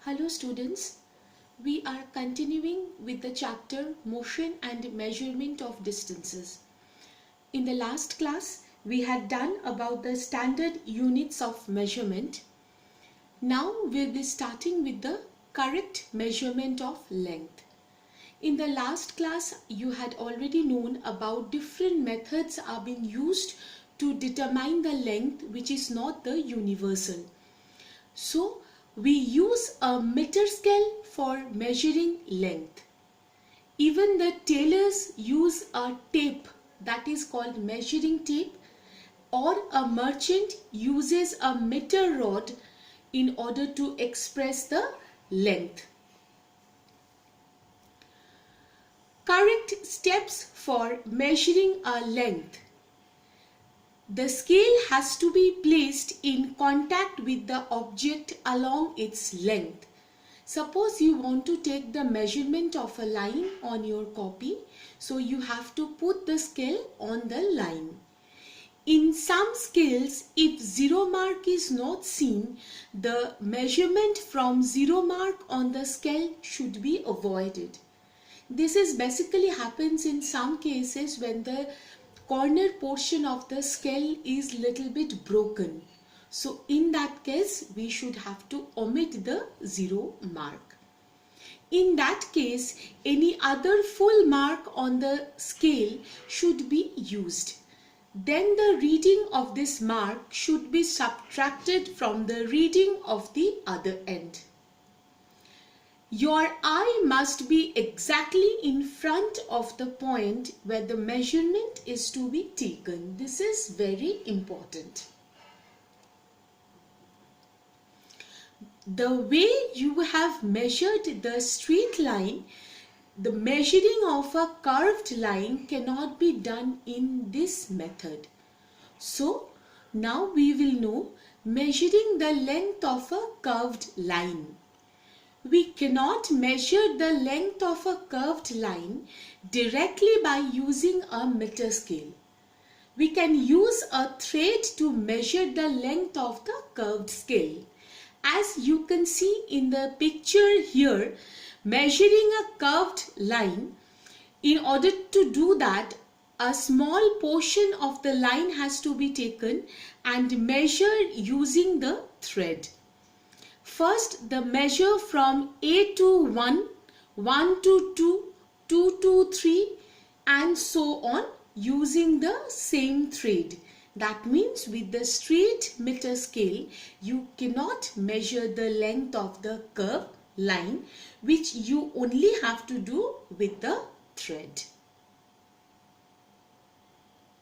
Hello students, we are continuing with the chapter Motion and Measurement of Distances. In the last class, we had done about the standard units of measurement. Now we'll be starting with the correct measurement of length. In the last class, you had already known about different methods are being used to determine the length which is not the universal. So, we use a meter scale for measuring length. Even the tailors use a tape that is called measuring tape, or a merchant uses a meter rod in order to express the length. Correct steps for measuring a length. The scale has to be placed in contact with the object along its length. Suppose you want to take the measurement of a line on your copy, so you have to put the scale on the line. In some scales, if zero mark is not seen, the measurement from zero mark on the scale should be avoided. This is basically happens in some cases when the corner portion of the scale is little bit broken. So in that case, we should have to omit the zero mark. In that case, any other full mark on the scale should be used. Then the reading of this mark should be subtracted from the reading of the other end. Your eye must be exactly in front of the point where the measurement is to be taken. This is very important. The way you have measured the straight line, the measuring of a curved line cannot be done in this method. So, now we will know measuring the length of a curved line. We cannot measure the length of a curved line directly by using a meter scale. We can use a thread to measure the length of the curved scale. As you can see in the picture here, measuring a curved line, in order to do that, a small portion of the line has to be taken and measured using the thread. First, the measure from A to 1, 1 to 2, 2 to 3 and so on using the same thread. That means with the straight meter scale, you cannot measure the length of the curved line, which you only have to do with the thread.